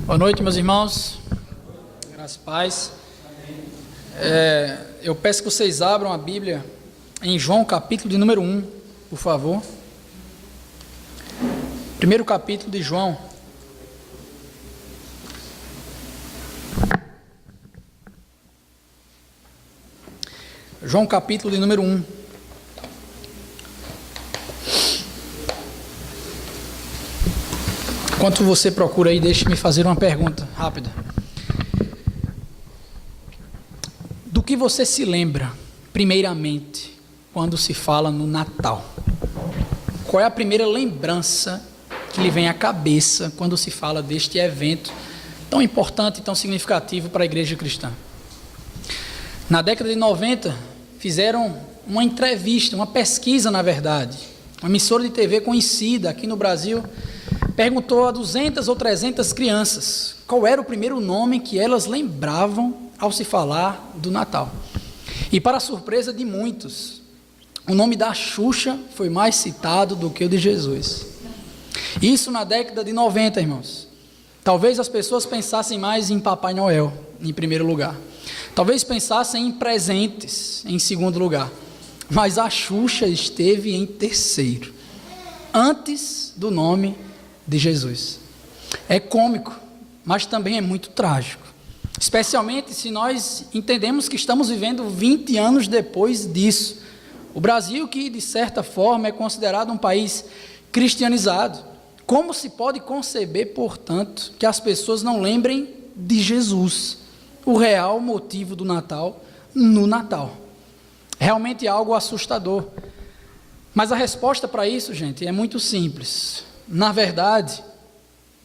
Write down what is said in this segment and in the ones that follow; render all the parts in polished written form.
Boa noite, meus irmãos. Graças e paz. Eu peço que vocês abram a Bíblia em João, capítulo de número 1, por favor. Primeiro capítulo de João. João, capítulo de número 1. Enquanto você procura aí, deixe-me fazer uma pergunta rápida. Do que você se lembra, primeiramente, quando se fala no Natal? Qual é a primeira lembrança que lhe vem à cabeça quando se fala deste evento tão importante e tão significativo para a igreja cristã? Na década de 90, fizeram uma entrevista, uma pesquisa, na verdade. Uma emissora de TV conhecida aqui no Brasil perguntou a 200 ou 300 crianças qual era o primeiro nome que elas lembravam ao se falar do Natal. E, para a surpresa de muitos, o nome da Xuxa foi mais citado do que o de Jesus. Isso na década de 90, irmãos. Talvez as pessoas pensassem mais em Papai Noel, em primeiro lugar. Talvez pensassem em presentes, em segundo lugar. Mas a Xuxa esteve em terceiro, antes do nome de Jesus. É cômico, mas também é muito trágico. Especialmente se nós entendemos que estamos vivendo 20 anos depois disso. O Brasil, que de certa forma é considerado um país cristianizado. Como se pode conceber, portanto, que as pessoas não lembrem de Jesus, o real motivo do Natal, no Natal? Realmente é algo assustador. Mas a resposta para isso, gente, é muito simples. Na verdade,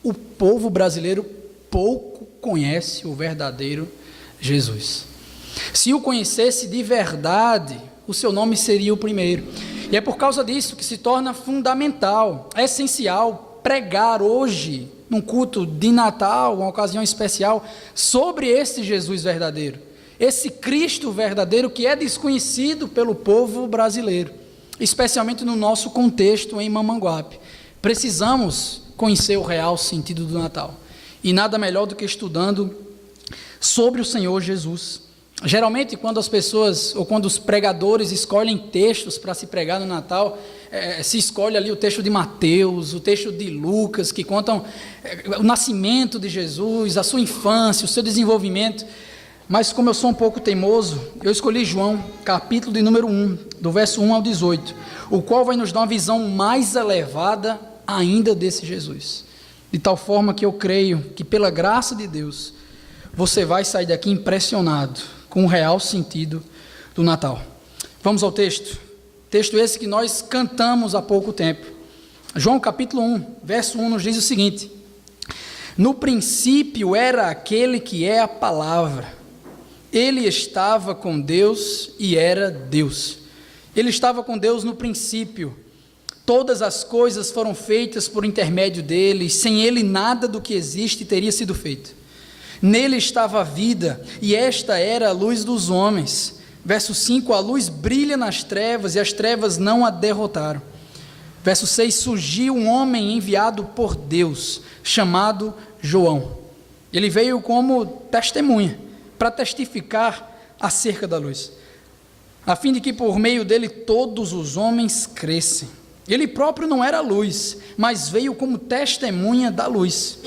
o povo brasileiro pouco conhece o verdadeiro Jesus. Se o conhecesse de verdade, o seu nome seria o primeiro. E é por causa disso que se torna fundamental, essencial, pregar hoje, num culto de Natal, uma ocasião especial, sobre esse Jesus verdadeiro, esse Cristo verdadeiro que é desconhecido pelo povo brasileiro, especialmente no nosso contexto em Mamanguape. Precisamos conhecer o real sentido do Natal, e nada melhor do que estudando sobre o Senhor Jesus. Geralmente, quando as pessoas, ou quando os pregadores escolhem textos para se pregar no Natal, se escolhe ali o texto de Mateus, o texto de Lucas, que contam o nascimento de Jesus, a sua infância, o seu desenvolvimento. Mas como eu sou um pouco teimoso, eu escolhi João, capítulo de número 1, do verso 1 ao 18, o qual vai nos dar uma visão mais elevada ainda desse Jesus. De tal forma que eu creio que, pela graça de Deus, você vai sair daqui impressionado com o real sentido do Natal. Vamos ao texto. Texto esse que nós cantamos há pouco tempo. João capítulo 1, verso 1 nos diz o seguinte: no princípio era aquele que é a palavra. Ele estava com Deus e era Deus. Ele estava com Deus no princípio. Todas as coisas foram feitas por intermédio dele, sem ele nada do que existe teria sido feito. Nele estava a vida, e esta era a luz dos homens. Verso 5, a luz brilha nas trevas, e as trevas não a derrotaram. Verso 6, surgiu um homem enviado por Deus, chamado João. Ele veio como testemunha, para testificar acerca da luz, a fim de que por meio dele todos os homens crescem. Ele próprio não era luz, mas veio como testemunha da luz.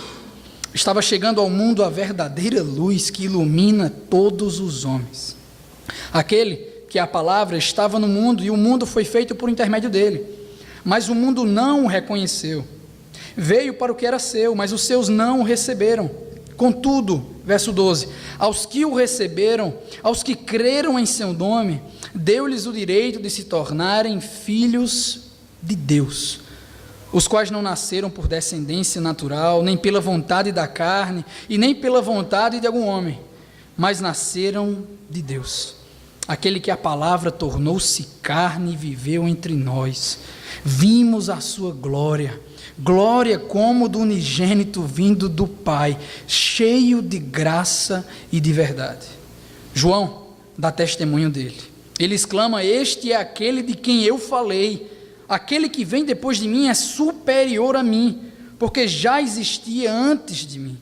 Estava chegando ao mundo a verdadeira luz que ilumina todos os homens. Aquele que é a palavra estava no mundo, e o mundo foi feito por intermédio dele, mas o mundo não o reconheceu. Veio para o que era seu, mas os seus não o receberam. Contudo, verso 12, aos que o receberam, aos que creram em seu nome, deu-lhes o direito de se tornarem filhos de Deus, os quais não nasceram por descendência natural, nem pela vontade da carne, e nem pela vontade de algum homem, mas nasceram de Deus. Aquele que a palavra tornou-se carne e viveu entre nós. Vimos a sua glória, glória como do unigênito vindo do Pai, cheio de graça e de verdade. João dá testemunho dele. Ele exclama: este é aquele de quem eu falei. Aquele que vem depois de mim é superior a mim, porque já existia antes de mim.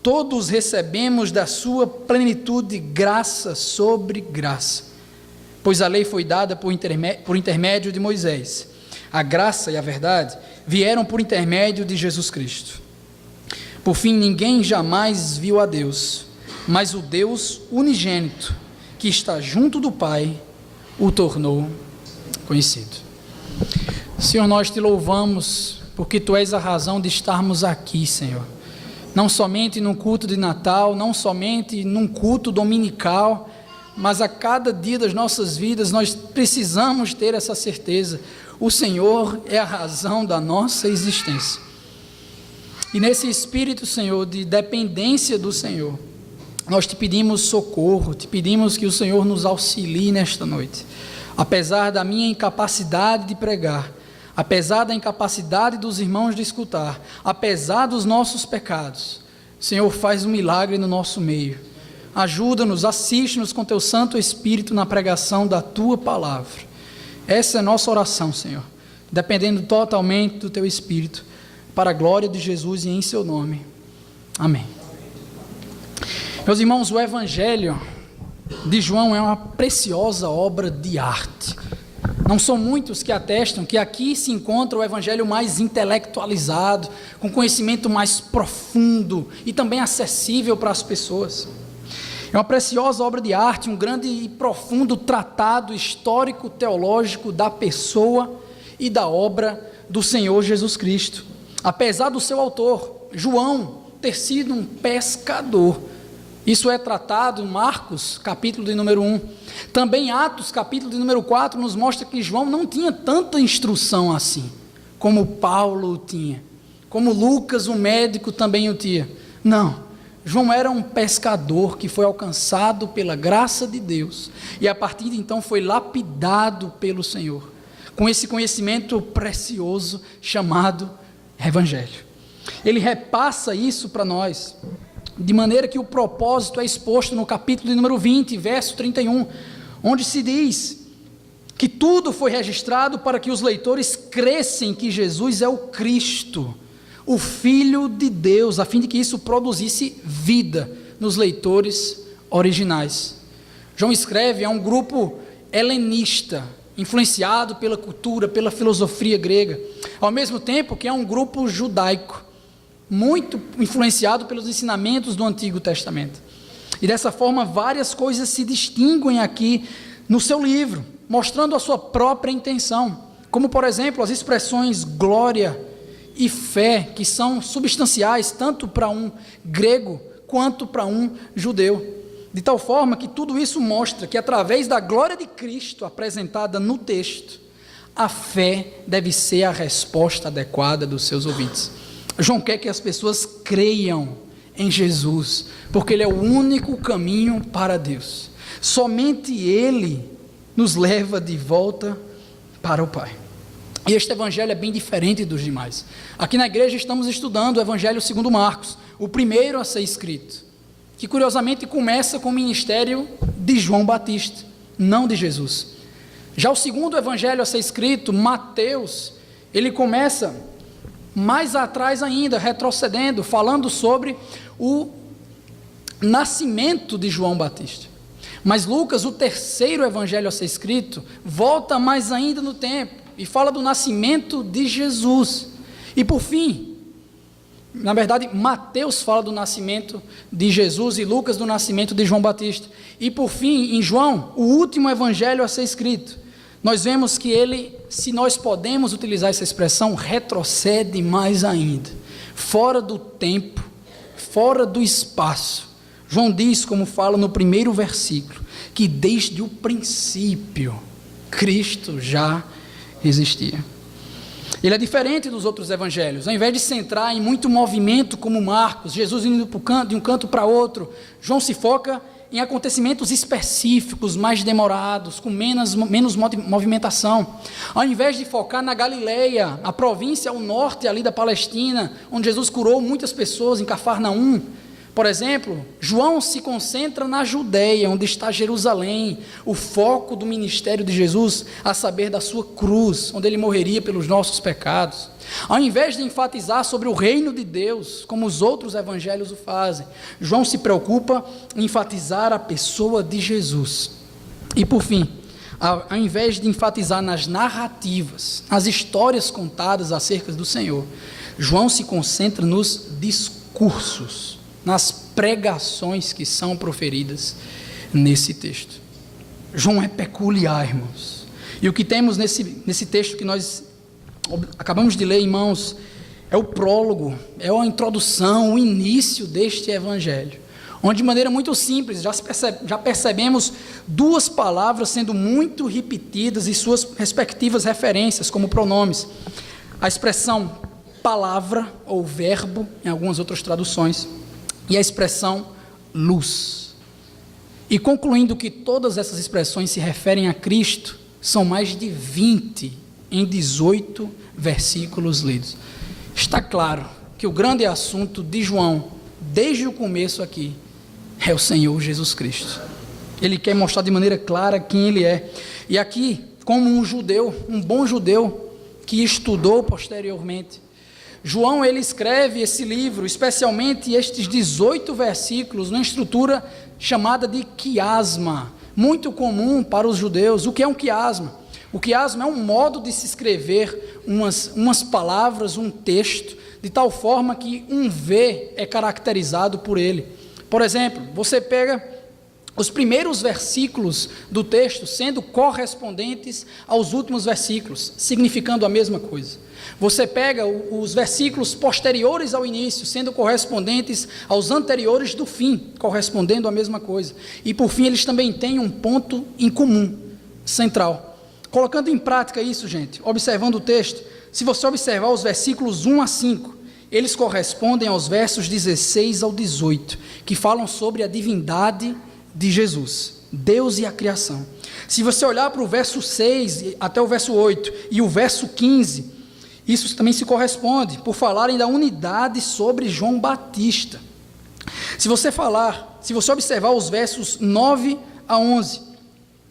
todos recebemos da sua plenitude graça sobre graça. Pois a lei foi dada por intermédio de Moisés. A graça e a verdade vieram por intermédio de Jesus Cristo. Por fim, ninguém jamais viu a Deus, mas o Deus unigênito, que está junto do Pai, o tornou conhecido. Senhor, nós te louvamos, porque Tu és a razão de estarmos aqui, Senhor. Não somente num culto de Natal, não somente num culto dominical, mas a cada dia das nossas vidas nós precisamos ter essa certeza. O Senhor é a razão da nossa existência. E nesse espírito, Senhor, de dependência do Senhor, nós te pedimos socorro, te pedimos que o Senhor nos auxilie nesta noite. Apesar da minha incapacidade de pregar, apesar da incapacidade dos irmãos de escutar, apesar dos nossos pecados, Senhor, faz um milagre no nosso meio. Ajuda-nos, assiste-nos com Teu Santo Espírito na pregação da Tua palavra. Essa é a nossa oração, Senhor, dependendo totalmente do Teu Espírito, para a glória de Jesus e em Seu nome. Amém. Meus irmãos, o Evangelho de João é uma preciosa obra de arte. Não são muitos que atestam que aqui se encontra o Evangelho mais intelectualizado, com conhecimento mais profundo e também acessível para as pessoas. É uma preciosa obra de arte, um grande e profundo tratado histórico-teológico da pessoa e da obra do Senhor Jesus Cristo. Apesar do seu autor, João, ter sido um pescador. Isso é tratado em Marcos, capítulo de número 1. Também Atos, capítulo de número 4, nos mostra que João não tinha tanta instrução assim, como Paulo o tinha, como Lucas, o médico, também o tinha. Não. João era um pescador que foi alcançado pela graça de Deus e a partir de então foi lapidado pelo Senhor, com esse conhecimento precioso chamado Evangelho. Ele repassa isso para nós, de maneira que o propósito é exposto no capítulo de número 20, verso 31, onde se diz que tudo foi registrado para que os leitores crescem que Jesus é o Cristo, o Filho de Deus, a fim de que isso produzisse vida nos leitores originais. João escreve a um grupo helenista, influenciado pela cultura, pela filosofia grega, ao mesmo tempo que é um grupo judaico, muito influenciado pelos ensinamentos do Antigo Testamento. E dessa forma, várias coisas se distinguem aqui no seu livro, mostrando a sua própria intenção, como por exemplo, as expressões glória e fé, que são substanciais tanto para um grego quanto para um judeu, de tal forma que tudo isso mostra que através da glória de Cristo apresentada no texto, a fé deve ser a resposta adequada dos seus ouvintes. João quer que as pessoas creiam em Jesus, porque Ele é o único caminho para Deus. Somente Ele nos leva de volta para o Pai. E este evangelho é bem diferente dos demais. Aqui na igreja estamos estudando o Evangelho segundo Marcos, o primeiro a ser escrito, que curiosamente começa com o ministério de João Batista, não de Jesus. Já o segundo evangelho a ser escrito, Mateus, ele começa mais atrás ainda, retrocedendo, falando sobre o nascimento de João Batista. Mas Lucas, o terceiro evangelho a ser escrito, volta mais ainda no tempo e fala do nascimento de Jesus. E por fim, na verdade, Mateus fala do nascimento de Jesus e Lucas do nascimento de João Batista. E por fim, em João, o último evangelho a ser escrito, nós vemos que ele, se nós podemos utilizar essa expressão, retrocede mais ainda, fora do tempo, fora do espaço. João diz, como fala no primeiro versículo, que desde o princípio, Cristo já existia. Ele é diferente dos outros evangelhos. Ao invés de centrar em muito movimento como Marcos, Jesus indo de um canto para outro, João se foca em acontecimentos específicos, mais demorados, com menos movimentação. Ao invés de focar na Galileia, a província ao norte ali da Palestina, onde Jesus curou muitas pessoas em Cafarnaum, Por exemplo, João se concentra na Judeia, onde está Jerusalém, o foco do ministério de Jesus, a saber da sua cruz, onde ele morreria pelos nossos pecados. Ao invés de enfatizar sobre o reino de Deus, como os outros evangelhos o fazem, João se preocupa em enfatizar a pessoa de Jesus. E por fim, ao invés de enfatizar nas narrativas, nas histórias contadas acerca do Senhor, João se concentra nos discursos, nas pregações que são proferidas nesse texto. João é peculiar, irmãos. E o que temos nesse texto que nós acabamos de ler, irmãos, é o prólogo, é a introdução, o início deste evangelho, onde de maneira muito simples já percebemos duas palavras sendo muito repetidas e suas respectivas referências como pronomes. A expressão palavra ou verbo, em algumas outras traduções, e a expressão luz. E concluindo que todas essas expressões se referem a Cristo, são mais de 20 em 18 versículos lidos. Está claro que o grande assunto de João, desde o começo aqui, é o Senhor Jesus Cristo. Ele quer mostrar de maneira clara quem Ele é. E aqui, como um judeu, um bom judeu, que estudou posteriormente, João, ele escreve esse livro, especialmente estes 18 versículos, numa estrutura chamada de quiasma, muito comum para os judeus. O que é um quiasma? O quiasma é um modo de se escrever umas palavras, um texto, de tal forma que um V é caracterizado por ele. Por exemplo, você pega os primeiros versículos do texto sendo correspondentes aos últimos versículos, significando a mesma coisa. Você pega os versículos posteriores ao início, sendo correspondentes aos anteriores do fim, correspondendo à mesma coisa. E por fim, eles também têm um ponto em comum, central. Colocando em prática isso, gente, observando o texto, se você observar os versículos 1 a 5, eles correspondem aos versos 16 ao 18, que falam sobre a divindade de Jesus, Deus e a criação. Se você olhar para o verso 6 até o verso 8 e o verso 15, isso também se corresponde, por falarem da unidade sobre João Batista. Se você observar os versos 9 a 11,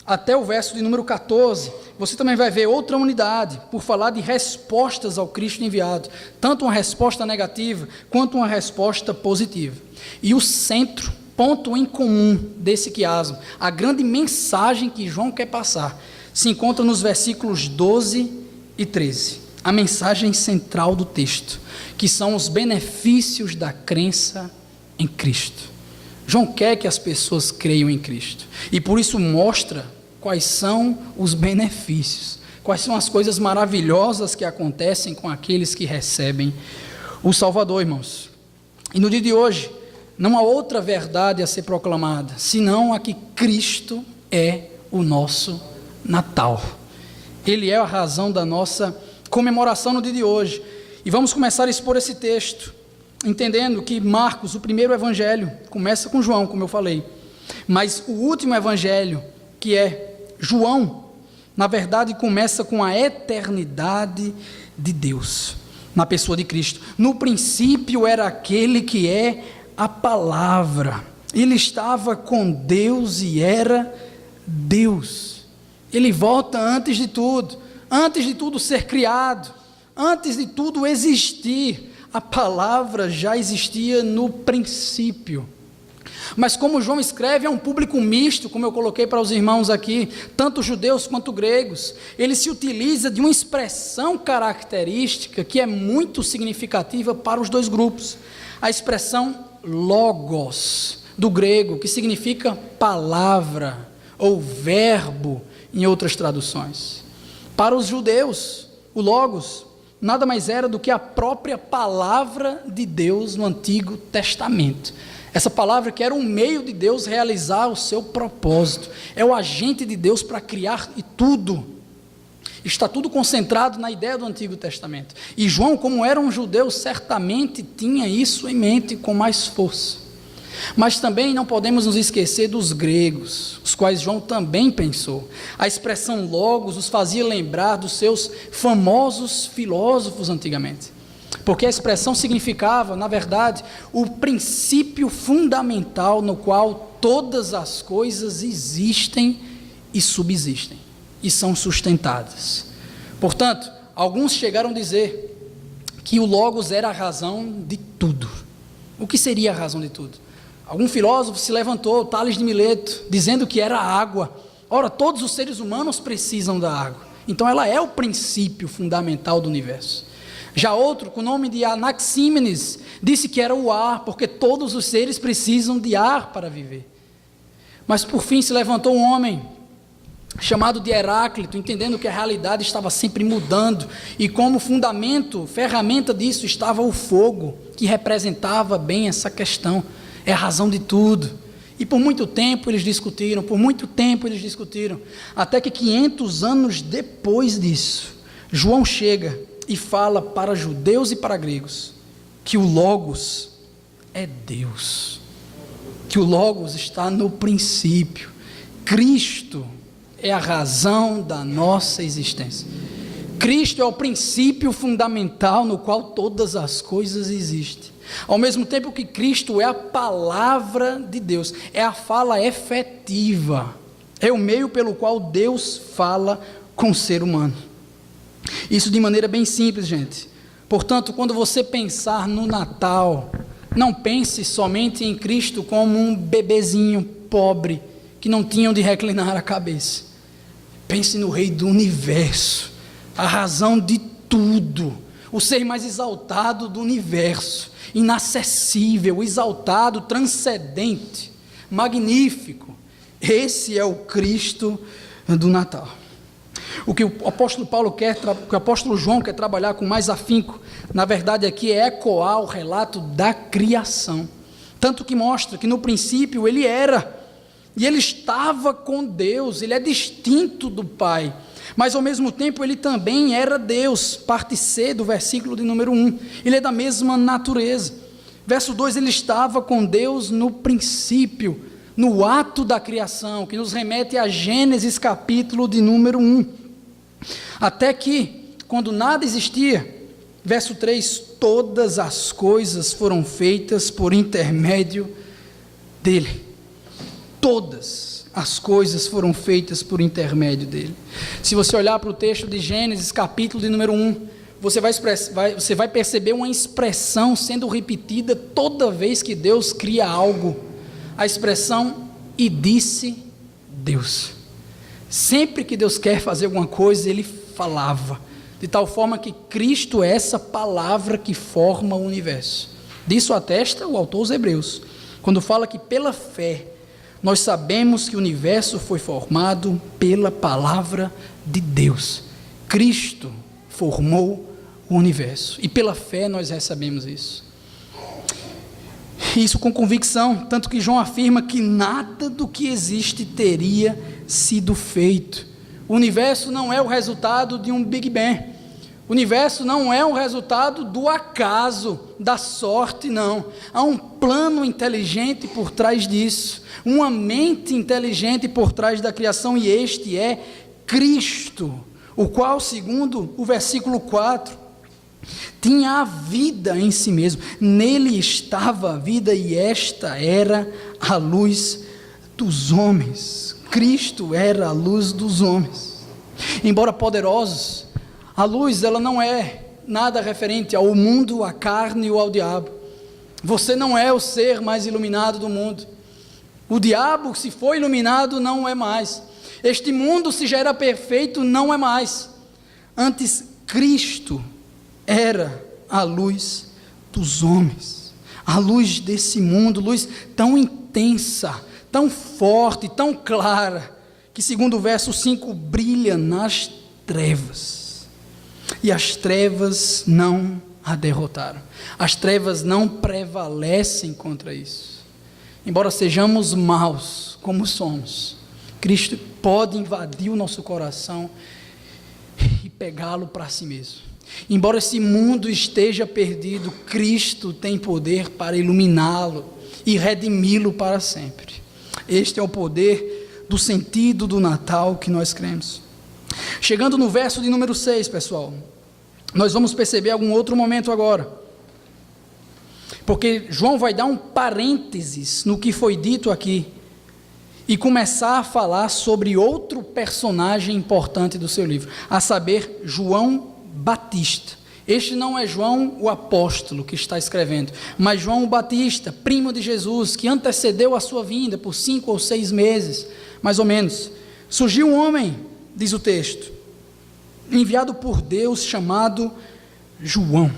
até o verso de número 14, você também vai ver outra unidade, por falar de respostas ao Cristo enviado, tanto uma resposta negativa, quanto uma resposta positiva. E o centro, ponto em comum desse quiasmo, a grande mensagem que João quer passar, se encontra nos versículos 12 e 13. A mensagem central do texto, que são os benefícios da crença em Cristo. João quer que as pessoas creiam em Cristo, e por isso mostra quais são os benefícios, quais são as coisas maravilhosas que acontecem com aqueles que recebem o Salvador, irmãos. E no dia de hoje, não há outra verdade a ser proclamada, senão a que Cristo é o nosso Natal. Ele é a razão da nossa comemoração no dia de hoje. E vamos começar a expor esse texto, entendendo que Marcos, o primeiro evangelho, começa com João, como eu falei, mas o último evangelho, que é João, na verdade começa com a eternidade de Deus, na pessoa de Cristo. No princípio era aquele que é a palavra, ele estava com Deus e era Deus. Ele volta antes de tudo ser criado, antes de tudo existir. A palavra já existia no princípio. Mas como João escreve, é um público misto, como eu coloquei para os irmãos aqui, tanto judeus quanto gregos. Ele se utiliza de uma expressão característica que é muito significativa para os dois grupos. A expressão logos, do grego, que significa palavra ou verbo em outras traduções. Para os judeus, o logos nada mais era do que a própria palavra de Deus no Antigo Testamento. Essa palavra que era um meio de Deus realizar o seu propósito, é o agente de Deus para criar e tudo. Está tudo concentrado na ideia do Antigo Testamento. E João, como era um judeu, certamente tinha isso em mente com mais força. Mas também não podemos nos esquecer dos gregos, os quais João também pensou. A expressão logos os fazia lembrar dos seus famosos filósofos antigamente. porque a expressão significava, na verdade, o princípio fundamental no qual todas as coisas existem e subsistem, e são sustentadas. Portanto, alguns chegaram a dizer que o Logos era a razão de tudo. O que seria a razão de tudo? Algum filósofo se levantou, Tales de Mileto, dizendo que era a água. Ora, todos os seres humanos precisam da água, então ela é o princípio fundamental do universo. Já outro, com o nome de Anaxímenes, disse que era o ar, porque todos os seres precisam de ar para viver. Mas por fim se levantou um homem chamado de Heráclito, entendendo que a realidade estava sempre mudando, e como fundamento, ferramenta disso estava o fogo, que representava bem essa questão, é a razão de tudo. E por muito tempo eles discutiram, até que 500 anos depois disso, João chega e fala para judeus e para gregos, que o Logos é Deus, que o Logos está no princípio, Cristo é a razão da nossa existência. Cristo é o princípio fundamental no qual todas as coisas existem. Ao mesmo tempo que Cristo é a palavra de Deus, é a fala efetiva, é o meio pelo qual Deus fala com o ser humano. Isso de maneira bem simples, gente. Portanto, quando você pensar no Natal, não pense somente em Cristo como um bebezinho pobre, que não tinha onde reclinar a cabeça. Pense no Rei do Universo, a razão de tudo, o ser mais exaltado do universo, inacessível, exaltado, transcendente, magnífico. Esse é o Cristo do Natal. O que o apóstolo o apóstolo João quer trabalhar com mais afinco, na verdade aqui é ecoar o relato da criação, tanto que mostra que no princípio ele era, e ele estava com Deus, ele é distinto do Pai, mas ao mesmo tempo ele também era Deus, parte C do versículo de número 1, ele é da mesma natureza. Verso 2, ele estava com Deus no princípio, no ato da criação, que nos remete a Gênesis capítulo de número 1, até que, quando nada existia, verso 3, todas as coisas foram feitas por intermédio dele. Todas as coisas foram feitas por intermédio dele. Se você olhar para o texto de Gênesis, capítulo de número 1, você vai perceber uma expressão sendo repetida toda vez que Deus cria algo. A expressão, e disse Deus. Sempre que Deus quer fazer alguma coisa, ele falava. De tal forma que Cristo é essa palavra que forma o universo. Disso atesta o autor aos Hebreus, quando fala que pela fé, nós sabemos que o universo foi formado pela palavra de Deus. Cristo formou o universo, e pela fé nós recebemos isso. Isso com convicção, tanto que João afirma que nada do que existe teria sido feito. O universo não é o resultado de um Big Bang. O universo não é um resultado do acaso, da sorte, não. Há um plano inteligente por trás disso, uma mente inteligente por trás da criação, e este é Cristo, o qual, segundo o versículo 4, tinha a vida em si mesmo, nele estava a vida, e esta era a luz dos homens. Cristo era a luz dos homens. Embora poderosos, a luz, ela não é nada referente ao mundo, à carne ou ao diabo. Você não é o ser mais iluminado do mundo. O diabo, se foi iluminado, não é mais. Este mundo, se já era perfeito, não é mais. Antes, Cristo era a luz dos homens, a luz desse mundo, luz tão intensa, tão forte, tão clara, que segundo o verso 5, brilha nas trevas. E as trevas não a derrotaram. As trevas não prevalecem contra isso. Embora sejamos maus como somos, Cristo pode invadir o nosso coração e pegá-lo para si mesmo. Embora esse mundo esteja perdido, Cristo tem poder para iluminá-lo e redimi-lo para sempre. Este é o poder do sentido do Natal que nós cremos. Chegando no verso de número 6, pessoal, nós vamos perceber algum outro momento agora. Porque João vai dar um parênteses no que foi dito aqui e começar a falar sobre outro personagem importante do seu livro, a saber, João Batista. Este não é João o apóstolo que está escrevendo, mas João o Batista, primo de Jesus, que antecedeu a sua vinda por 5 ou 6 meses, mais ou menos. Surgiu um homem, diz o texto, enviado por Deus, chamado João.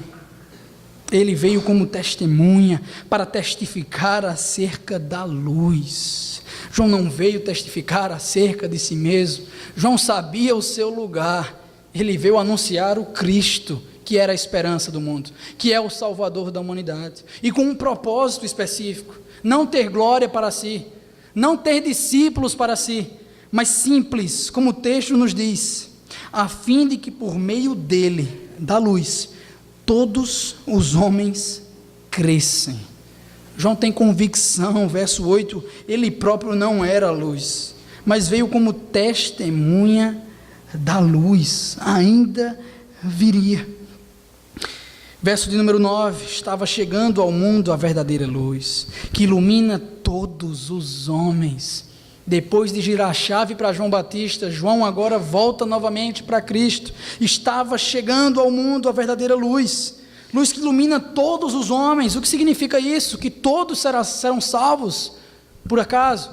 Ele veio como testemunha para testificar acerca da luz. João não veio testificar acerca de si mesmo. João sabia o seu lugar. Ele veio anunciar o Cristo, que era a esperança do mundo, que é o Salvador da humanidade, e com um propósito específico: não ter glória para si, não ter discípulos para si, mas simples, como o texto nos diz, a fim de que por meio dele, da luz, todos os homens crescem. João tem convicção, verso 8, ele próprio não era a luz, mas veio como testemunha da luz, ainda viria. Verso de número 9, estava chegando ao mundo a verdadeira luz, que ilumina todos os homens. Depois de girar a chave para João Batista, João agora volta novamente para Cristo. Estava chegando ao mundo a verdadeira luz, luz que ilumina todos os homens. O que significa isso? Que todos serão salvos, por acaso?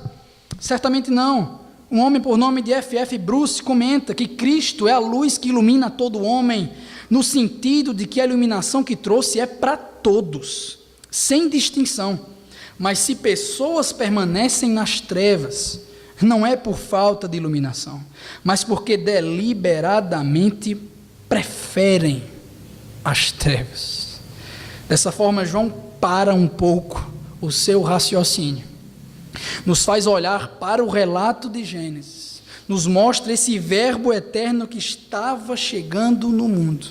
Certamente não. Um homem por nome de F.F. Bruce comenta que Cristo é a luz que ilumina todo homem, no sentido de que a iluminação que trouxe é para todos, sem distinção. Mas se pessoas permanecem nas trevas, não é por falta de iluminação, mas porque deliberadamente preferem as trevas. Dessa forma, João para um pouco o seu raciocínio, nos faz olhar para o relato de Gênesis, nos mostra esse verbo eterno que estava chegando no mundo,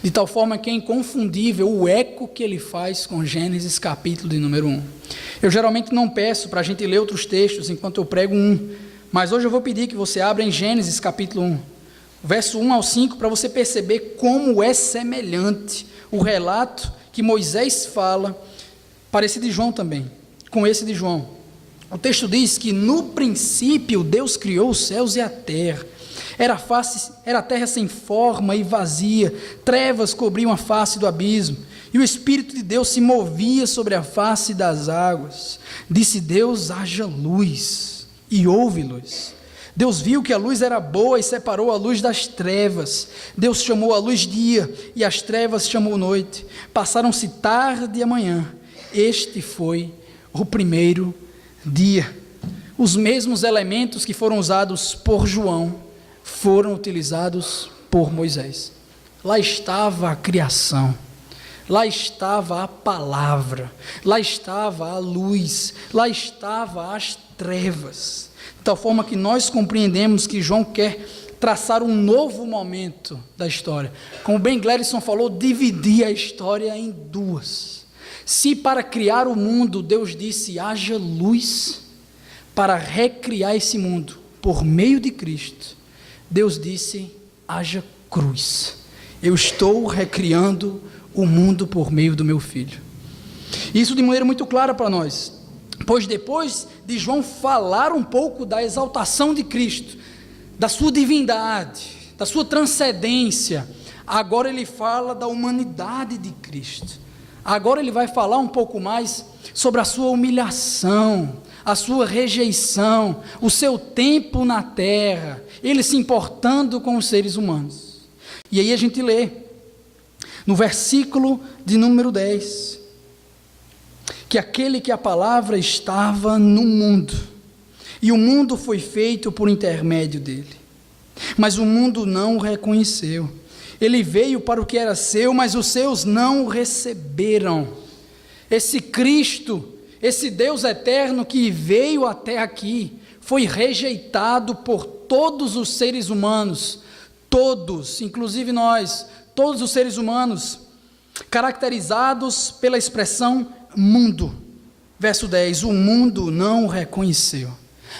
de tal forma que é inconfundível o eco que ele faz com Gênesis capítulo de número 1. Eu geralmente não peço para a gente ler outros textos enquanto eu prego mas hoje eu vou pedir que você abra em Gênesis capítulo 1, verso 1 ao 5, para você perceber como é semelhante o relato que Moisés fala, parecido de João também, com esse de João. O texto diz que no princípio Deus criou os céus e a terra. Era a terra sem forma e vazia, trevas cobriam a face do abismo, e o Espírito de Deus se movia sobre a face das águas. Disse Deus: haja luz, e houve luz. Deus viu que a luz era boa e separou a luz das trevas. Deus chamou a luz dia, e as trevas chamou noite. Passaram-se tarde e amanhã. Este foi o primeiro dia. Os mesmos elementos que foram usados por João foram utilizados por Moisés. Lá estava a criação, lá estava a palavra, lá estava a luz, lá estava as trevas, de tal forma que nós compreendemos que João quer traçar um novo momento da história. Como Ben Gleadson falou, dividir a história em duas. Se para criar o mundo Deus disse haja luz, para recriar esse mundo por meio de Cristo, Deus disse haja cruz. Eu estou recriando o mundo por meio do meu Filho. Isso de maneira muito clara para nós, pois depois de João falar um pouco da exaltação de Cristo, da sua divindade, da sua transcendência, agora ele fala da humanidade de Cristo. Agora ele vai falar um pouco mais sobre a sua humilhação, a sua rejeição, o seu tempo na terra, ele se importando com os seres humanos. E aí a gente lê, no versículo de número 10, que aquele que a palavra estava no mundo, e o mundo foi feito por intermédio dele, mas o mundo não o reconheceu. Ele veio para o que era seu, mas os seus não o receberam. Esse Cristo, esse Deus eterno que veio até aqui, foi rejeitado por todos os seres humanos, todos, inclusive nós, todos os seres humanos, caracterizados pela expressão mundo. Verso 10, o mundo não o reconheceu,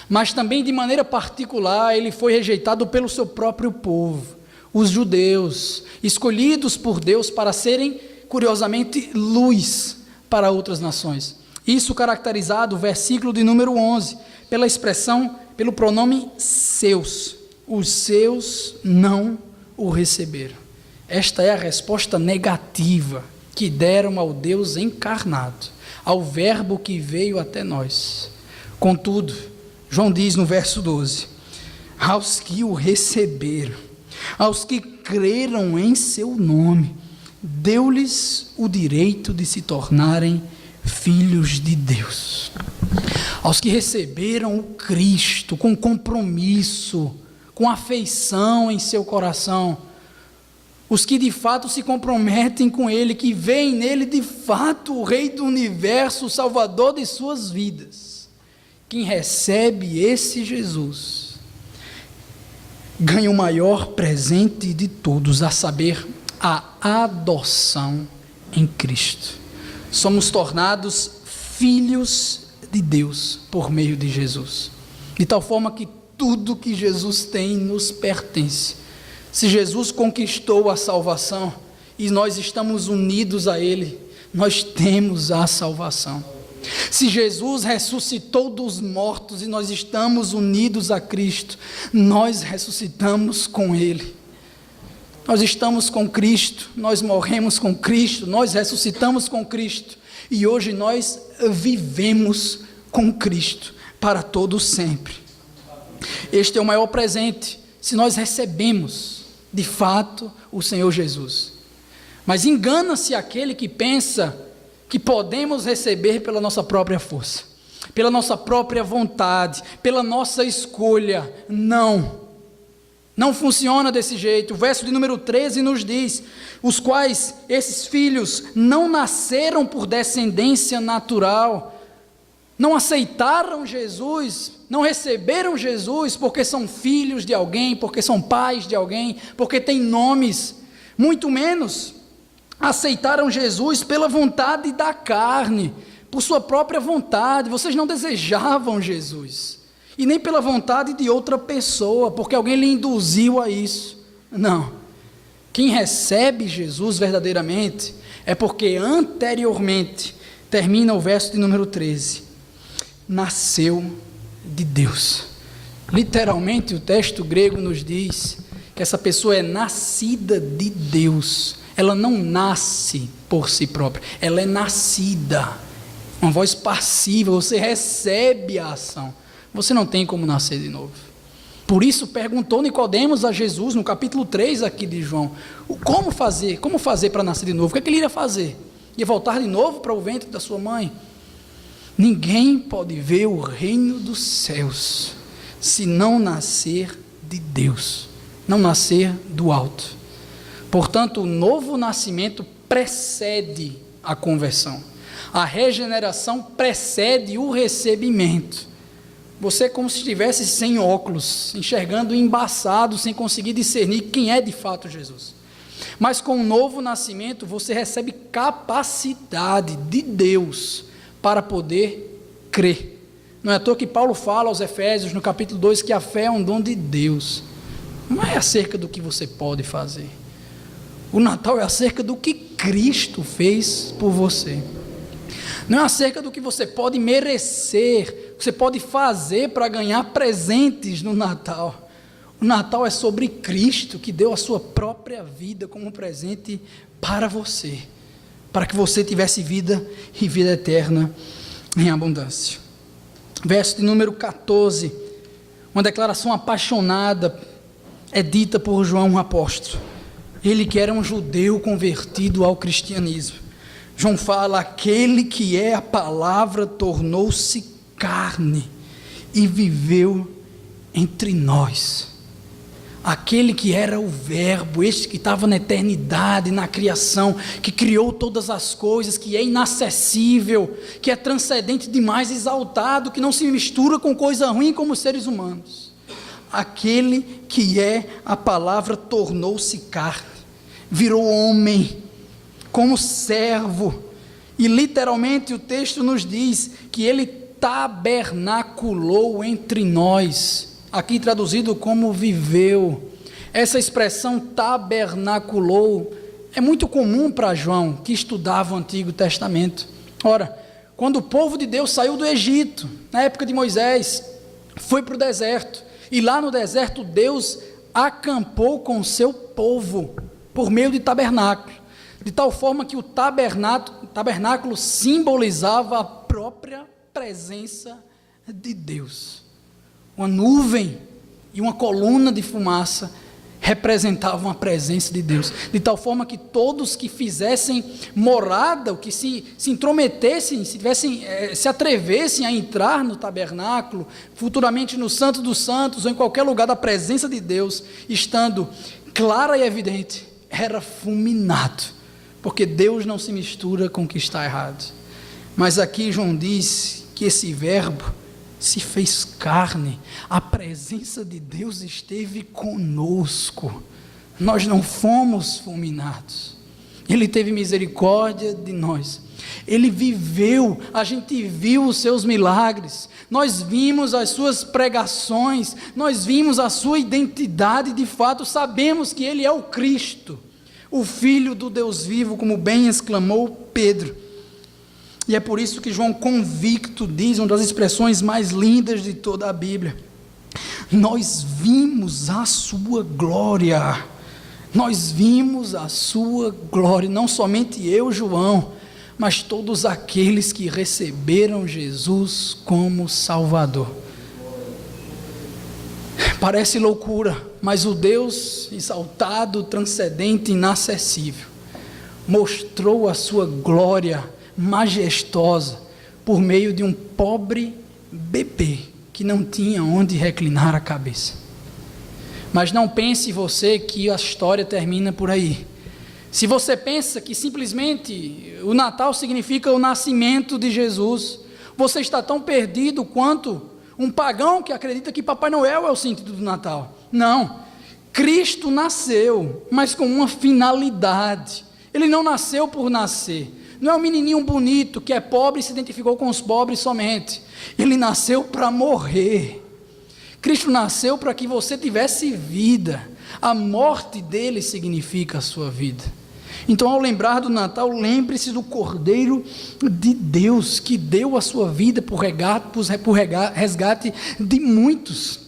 mas também de maneira particular ele foi rejeitado pelo seu próprio povo. os judeus, escolhidos por Deus para serem, curiosamente, luz para outras nações. Isso caracterizado, o versículo de número 11, pela expressão, pelo pronome seus. Os seus não o receberam. Esta é a resposta negativa que deram ao Deus encarnado, ao Verbo que veio até nós. Contudo, João diz no verso 12, aos que o receberam, aos que creram em seu nome, deu-lhes o direito de se tornarem filhos de Deus. Aos que receberam o Cristo com compromisso, com afeição em seu coração, os que de fato se comprometem com Ele, que veem nele de fato o Rei do Universo, o Salvador de suas vidas. Quem recebe esse Jesus ganha o maior presente de todos, a saber, a adoção em Cristo. Somos tornados filhos de Deus por meio de Jesus, de tal forma que tudo que Jesus tem nos pertence. Se Jesus conquistou a salvação e nós estamos unidos a Ele, nós temos a salvação. Se Jesus ressuscitou dos mortos e nós estamos unidos a Cristo, nós ressuscitamos com Ele. Nós estamos com Cristo, nós morremos com Cristo, nós ressuscitamos com Cristo e hoje nós vivemos com Cristo para todo sempre. Este é o maior presente, se nós recebemos de fato o Senhor Jesus. Mas engana-se aquele que pensa que podemos receber pela nossa própria força, pela nossa própria vontade, pela nossa escolha. Não funciona desse jeito. O verso de número 13 nos diz, os quais esses filhos não nasceram por descendência natural, não aceitaram Jesus, não receberam Jesus porque são filhos de alguém, porque são pais de alguém, porque têm nomes, muito menos aceitaram Jesus pela vontade da carne, por sua própria vontade. Vocês não desejavam Jesus, e nem pela vontade de outra pessoa, porque alguém lhe induziu a isso. Não, quem recebe Jesus verdadeiramente, é porque anteriormente, termina o verso de número 13, nasceu de Deus. Literalmente o texto grego nos diz, que essa pessoa é nascida de Deus, ela não nasce por si própria, ela é nascida, uma voz passiva, você recebe a ação, você não tem como nascer de novo. Por isso perguntou Nicodemos a Jesus, no capítulo 3 aqui de João, como fazer para nascer de novo? O que é que ele iria fazer? Ia voltar de novo para o ventre da sua mãe? Ninguém pode ver o reino dos céus, se não nascer de Deus, não nascer do alto. Portanto, o novo nascimento precede a conversão, a regeneração precede o recebimento. Você é como se estivesse sem óculos, enxergando embaçado, sem conseguir discernir quem é de fato Jesus. Mas com o novo nascimento, você recebe capacidade de Deus para poder crer. Não é à toa que Paulo fala aos Efésios, no capítulo 2, que a fé é um dom de Deus. Não é acerca do que você pode fazer. O Natal é acerca do que Cristo fez por você. Não é acerca do que você pode merecer, o que você pode fazer para ganhar presentes no Natal. O Natal é sobre Cristo, que deu a sua própria vida como presente para você, para que você tivesse vida e vida eterna em abundância. Verso de número 14, uma declaração apaixonada é dita por João apóstolo. Ele que era um judeu convertido ao cristianismo. João fala, aquele que é a palavra tornou-se carne e viveu entre nós. Aquele que era o verbo, este que estava na eternidade, na criação, que criou todas as coisas, que é inacessível, que é transcendente demais, exaltado, que não se mistura com coisa ruim como os seres humanos. Aquele que é a palavra tornou-se carne, virou homem, como servo, e literalmente o texto nos diz que ele tabernaculou entre nós, aqui traduzido como viveu. Essa expressão tabernaculou é muito comum para João, que estudava o Antigo Testamento. Ora, quando o povo de Deus saiu do Egito, na época de Moisés, foi para o deserto, e lá no deserto Deus acampou com o seu povo, por meio de tabernáculo, de tal forma que o tabernáculo simbolizava a própria presença de Deus. Uma nuvem e uma coluna de fumaça representavam a presença de Deus, de tal forma que todos que fizessem morada, ou que se intrometessem, se atrevessem a entrar no tabernáculo, futuramente no Santo dos Santos, ou em qualquer lugar da presença de Deus, estando clara e evidente, era fulminado, porque Deus não se mistura com o que está errado. Mas aqui João diz que esse verbo se fez carne, a presença de Deus esteve conosco, nós não fomos fulminados, Ele teve misericórdia de nós, Ele viveu, a gente viu os seus milagres, nós vimos as suas pregações, nós vimos a sua identidade, de fato sabemos que Ele é o Cristo, o Filho do Deus vivo, como bem exclamou Pedro. E é por isso que João, convicto, diz uma das expressões mais lindas de toda a Bíblia: nós vimos a sua glória, nós vimos a sua glória, não somente eu, João, mas todos aqueles que receberam Jesus como Salvador. Parece loucura, mas o Deus exaltado, transcendente, inacessível, mostrou a sua glória majestosa por meio de um pobre bebê que não tinha onde reclinar a cabeça. Mas não pense você que a história termina por aí. Se você pensa que simplesmente o Natal significa o nascimento de Jesus, você está tão perdido quanto um pagão que acredita que Papai Noel é o sentido do Natal. Não, Cristo nasceu, mas com uma finalidade. Ele não nasceu por nascer. Não é um menininho bonito que é pobre e se identificou com os pobres somente. Ele nasceu para morrer. Cristo nasceu para que você tivesse vida. A morte dele significa a sua vida. Então, ao lembrar do Natal, lembre-se do Cordeiro de Deus, que deu a sua vida por resgate de muitos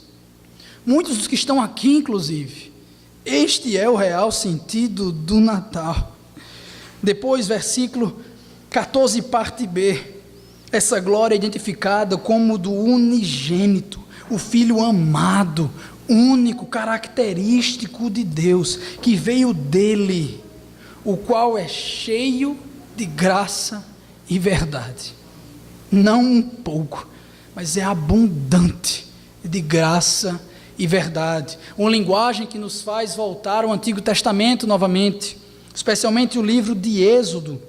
dos que estão aqui, inclusive. Este é o real sentido do Natal. Depois, versículo 14, parte B, essa glória é identificada como do unigênito, o Filho amado, único, característico de Deus, que veio dele, o qual é cheio de graça e verdade. Não um pouco, mas é abundante de graça e verdade. Uma linguagem que nos faz voltar ao Antigo Testamento novamente, especialmente o livro de Êxodo,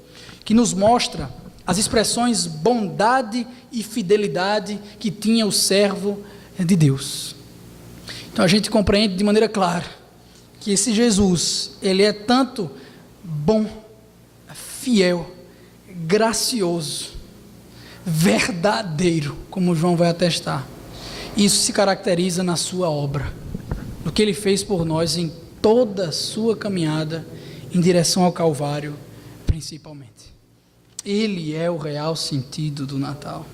que nos mostra as expressões bondade e fidelidade que tinha o servo de Deus. Então a gente compreende de maneira clara que esse Jesus, ele é tanto bom, fiel, gracioso, verdadeiro, como João vai atestar. Isso se caracteriza na sua obra, no que ele fez por nós em toda a sua caminhada em direção ao Calvário, principalmente. Ele é o real sentido do Natal.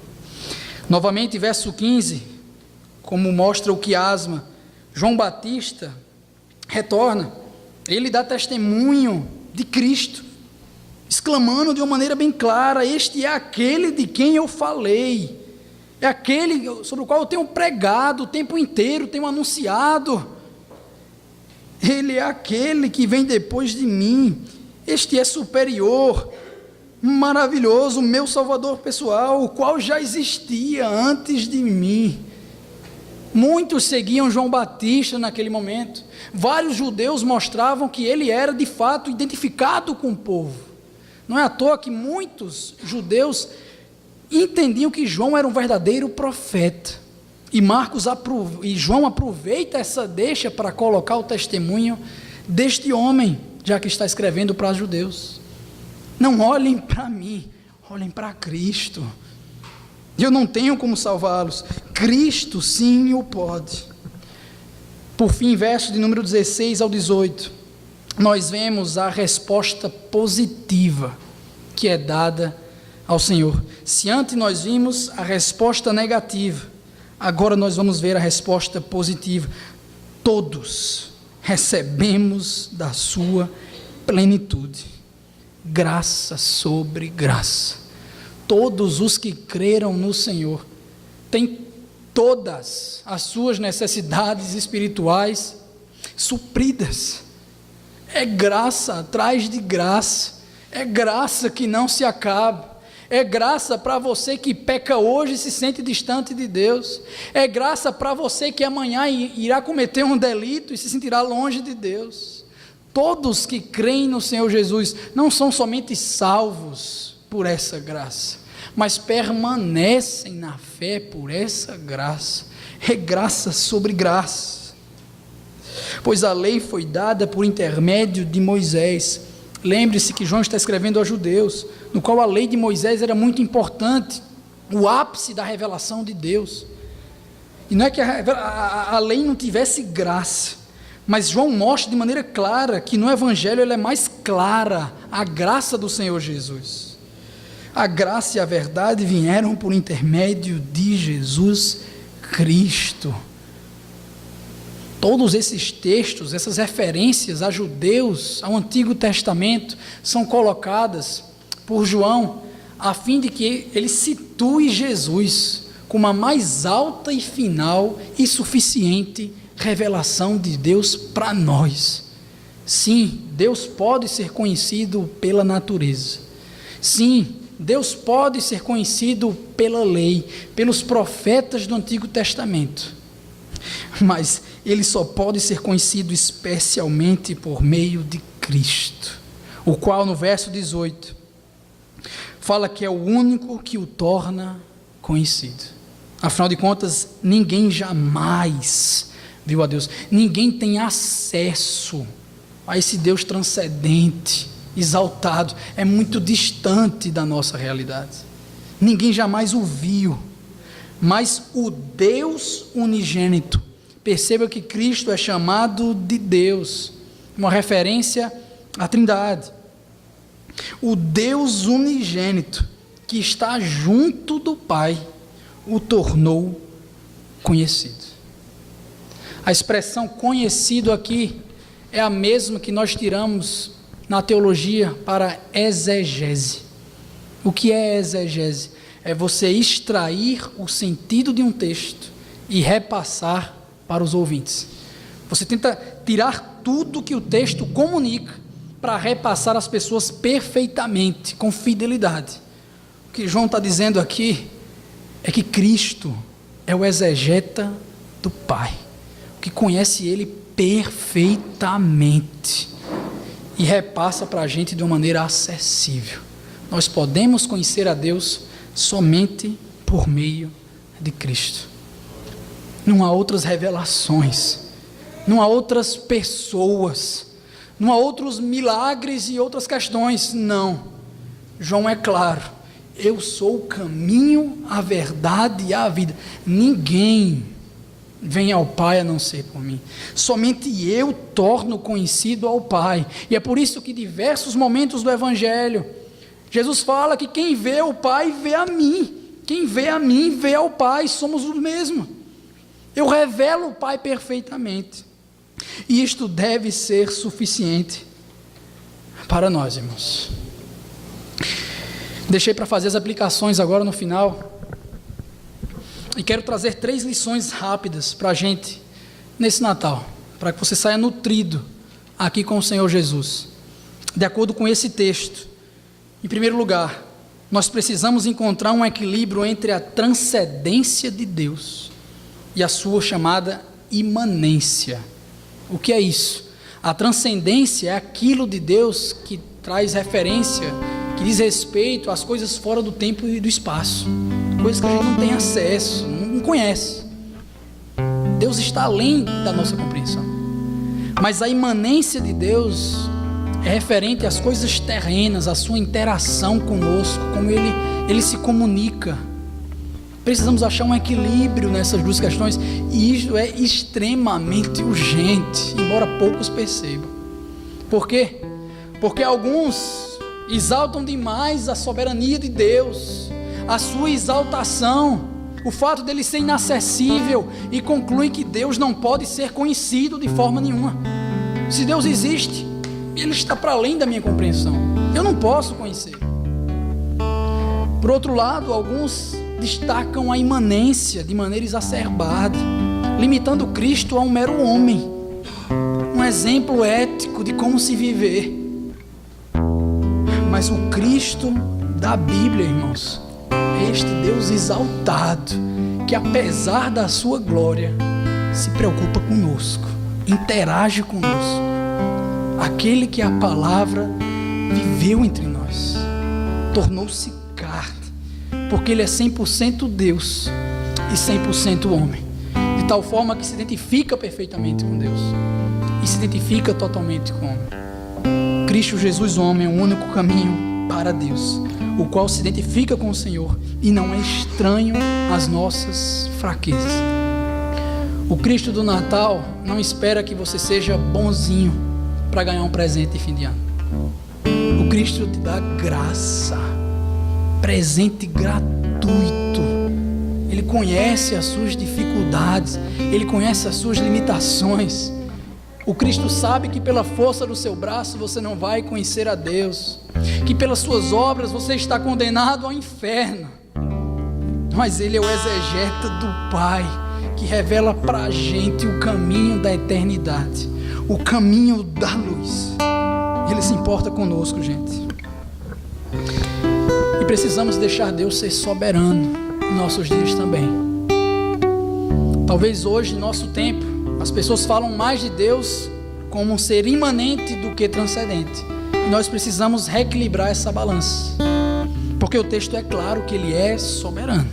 Novamente, verso 15, como mostra o quiasma, João Batista retorna, ele dá testemunho de Cristo, exclamando de uma maneira bem clara: este é aquele de quem eu falei, é aquele sobre o qual eu tenho pregado o tempo inteiro, tenho anunciado. Ele é aquele que vem depois de mim, este é superior, maravilhoso, meu Salvador pessoal, o qual já existia antes de mim. Muitos seguiam João Batista naquele momento, vários judeus mostravam que ele era de fato identificado com o povo. Não é à toa que muitos judeus entendiam que João era um verdadeiro profeta. E João aproveita essa deixa para colocar o testemunho deste homem, já que está escrevendo para os judeus. Não olhem para mim, olhem para Cristo. Eu não tenho como salvá-los, Cristo sim o pode. Por fim, verso de número 16 ao 18, nós vemos a resposta positiva que é dada ao Senhor. Se antes nós vimos a resposta negativa, agora nós vamos ver a resposta positiva. Todos recebemos da sua plenitude, graça sobre graça. Todos os que creram no Senhor têm todas as suas necessidades espirituais supridas. É graça atrás de graça, é graça que não se acaba, é graça para você que peca hoje e se sente distante de Deus, é graça para você que amanhã irá cometer um delito e se sentirá longe de Deus. Todos que creem no Senhor Jesus não são somente salvos por essa graça, mas permanecem na fé por essa graça. É graça sobre graça. Pois a lei foi dada por intermédio de Moisés. Lembre-se que João está escrevendo aos judeus, no qual a lei de Moisés era muito importante, o ápice da revelação de Deus. E não é que a lei não tivesse graça, mas João mostra de maneira clara que no Evangelho ela é mais clara, a graça do Senhor Jesus. A graça e a verdade vieram por intermédio de Jesus Cristo. Todos esses textos, essas referências a judeus, ao Antigo Testamento, são colocadas por João, a fim de que ele situe Jesus como a mais alta e final e suficiente revelação de Deus para nós. Sim, Deus pode ser conhecido pela natureza. Sim, Deus pode ser conhecido pela lei, pelos profetas do Antigo Testamento, mas Ele só pode ser conhecido especialmente por meio de Cristo, o qual no verso 18, fala que é o único que o torna conhecido. Afinal de contas, ninguém jamais viu a Deus, ninguém tem acesso a esse Deus transcendente, exaltado, é muito distante da nossa realidade. Ninguém jamais o viu, mas o Deus unigênito, perceba que Cristo é chamado de Deus, uma referência à Trindade. O Deus unigênito, que está junto do Pai, o tornou conhecido. A expressão conhecido aqui é a mesma que nós tiramos na teologia para exegese. O que é exegese? É você extrair o sentido de um texto e repassar para os ouvintes. Você tenta tirar tudo que o texto comunica para repassar às pessoas perfeitamente, com fidelidade. O que João está dizendo aqui é que Cristo é o exegeta do Pai, que conhece Ele perfeitamente e repassa para a gente de uma maneira acessível. Nós podemos conhecer a Deus somente por meio de Cristo. Não há outras revelações, não há outras pessoas, não há outros milagres e outras questões, não. João é claro, eu sou o caminho, a verdade e a vida. Ninguém vem ao Pai a não ser por mim. Somente eu torno conhecido ao Pai. E é por isso que em diversos momentos do Evangelho, Jesus fala que quem vê o Pai vê a mim. Quem vê a mim vê ao Pai, somos o mesmo. Eu revelo o Pai perfeitamente. E isto deve ser suficiente para nós, irmãos. Deixei para fazer as aplicações agora no final. E quero trazer 3 lições rápidas para a gente nesse Natal, para que você saia nutrido aqui com o Senhor Jesus. De acordo com esse texto, em primeiro lugar, nós precisamos encontrar um equilíbrio entre a transcendência de Deus e a sua chamada imanência. O que é isso? A transcendência é aquilo de Deus que traz referência, que diz respeito às coisas fora do tempo e do espaço, coisas que a gente não tem acesso, não conhece. Deus está além da nossa compreensão. Mas a imanência de Deus é referente às coisas terrenas, à sua interação conosco, como Ele se comunica. Precisamos achar um equilíbrio nessas duas questões, e isso é extremamente urgente, embora poucos percebam. Por quê? Porque alguns exaltam demais a soberania de Deus, a sua exaltação, o fato dele ser inacessível, e concluem que Deus não pode ser conhecido de forma nenhuma. Se Deus existe, Ele está para além da minha compreensão, eu não posso conhecer. Por outro lado, alguns destacam a imanência de maneira exacerbada, limitando Cristo a um mero homem, um exemplo ético de como se viver. Mas o Cristo da Bíblia, irmãos, é este Deus exaltado, que apesar da sua glória, se preocupa conosco, interage conosco. Aquele que a palavra viveu entre nós, tornou-se carne, porque Ele é 100% Deus e 100% homem, de tal forma que se identifica perfeitamente com Deus e se identifica totalmente com o homem. Cristo Jesus, homem, é o único caminho para Deus, o qual se identifica com o Senhor e não é estranho às nossas fraquezas. O Cristo do Natal não espera que você seja bonzinho para ganhar um presente de fim de ano. O Cristo te dá graça, presente gratuito. Ele conhece as suas dificuldades, Ele conhece as suas limitações. O Cristo sabe que pela força do seu braço você não vai conhecer a Deus, que pelas suas obras você está condenado ao inferno. Mas Ele é o exegeta do Pai, que revela para a gente o caminho da eternidade, o caminho da luz. Ele se importa conosco, gente. E precisamos deixar Deus ser soberano em nossos dias também. Talvez hoje, em nosso tempo, as pessoas falam mais de Deus como um ser imanente do que transcendente. E nós precisamos reequilibrar essa balança, porque o texto é claro que Ele é soberano.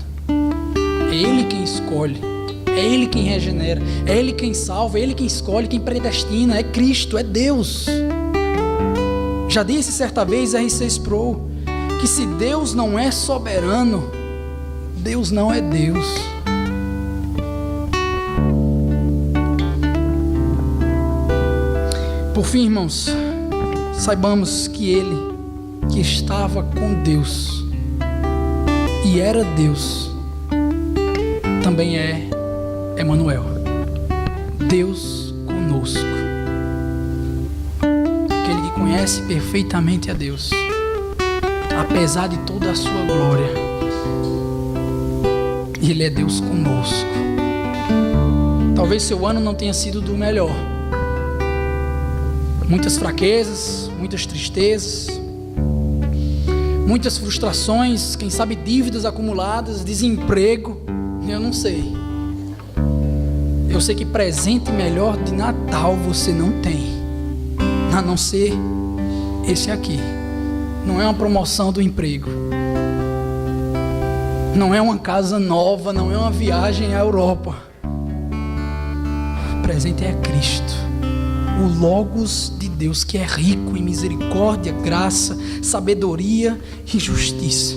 É Ele quem escolhe, é Ele quem regenera, é Ele quem salva, é Ele quem escolhe, quem predestina, é Cristo, é Deus. Já disse certa vez R.C. Sproul que se Deus não é soberano, Deus não é Deus. Por fim, irmãos, saibamos que Ele, que estava com Deus e era Deus, também é Emanuel, Deus conosco. Aquele que conhece perfeitamente a Deus, apesar de toda a sua glória, Ele é Deus conosco. Talvez seu ano não tenha sido do melhor, muitas fraquezas, muitas tristezas, muitas frustrações, quem sabe dívidas acumuladas, desemprego, eu não sei. Eu sei que presente melhor de Natal você não tem, a não ser esse aqui. Não é uma promoção do emprego, não é uma casa nova, não é uma viagem à Europa. O presente é Cristo, o Logos de Deus, que é rico em misericórdia, graça, sabedoria e justiça,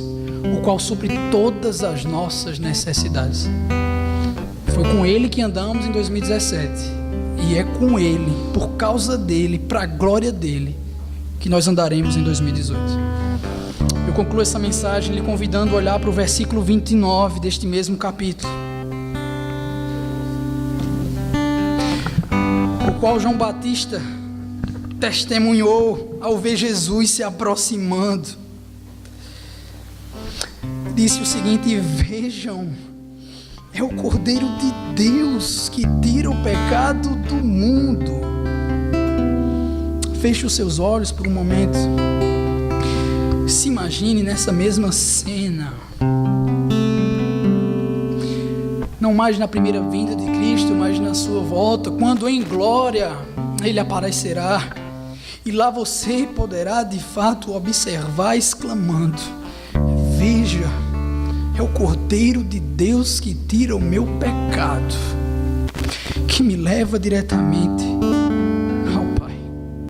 o qual supre todas as nossas necessidades. Foi com Ele que andamos em 2017, e é com Ele, por causa dEle, para a glória dEle, que nós andaremos em 2018. Eu concluo essa mensagem lhe convidando a olhar para o versículo 29 deste mesmo capítulo, o qual João Batista testemunhou ao ver Jesus se aproximando. Disse o seguinte: vejam, é o Cordeiro de Deus que tira o pecado do mundo. Feche os seus olhos por um momento. Se imagine nessa mesma cena, não mais na primeira vinda de Cristo, mas na sua volta, quando em glória Ele aparecerá, e lá você poderá de fato observar, exclamando: veja, é o Cordeiro de Deus que tira o meu pecado, que me leva diretamente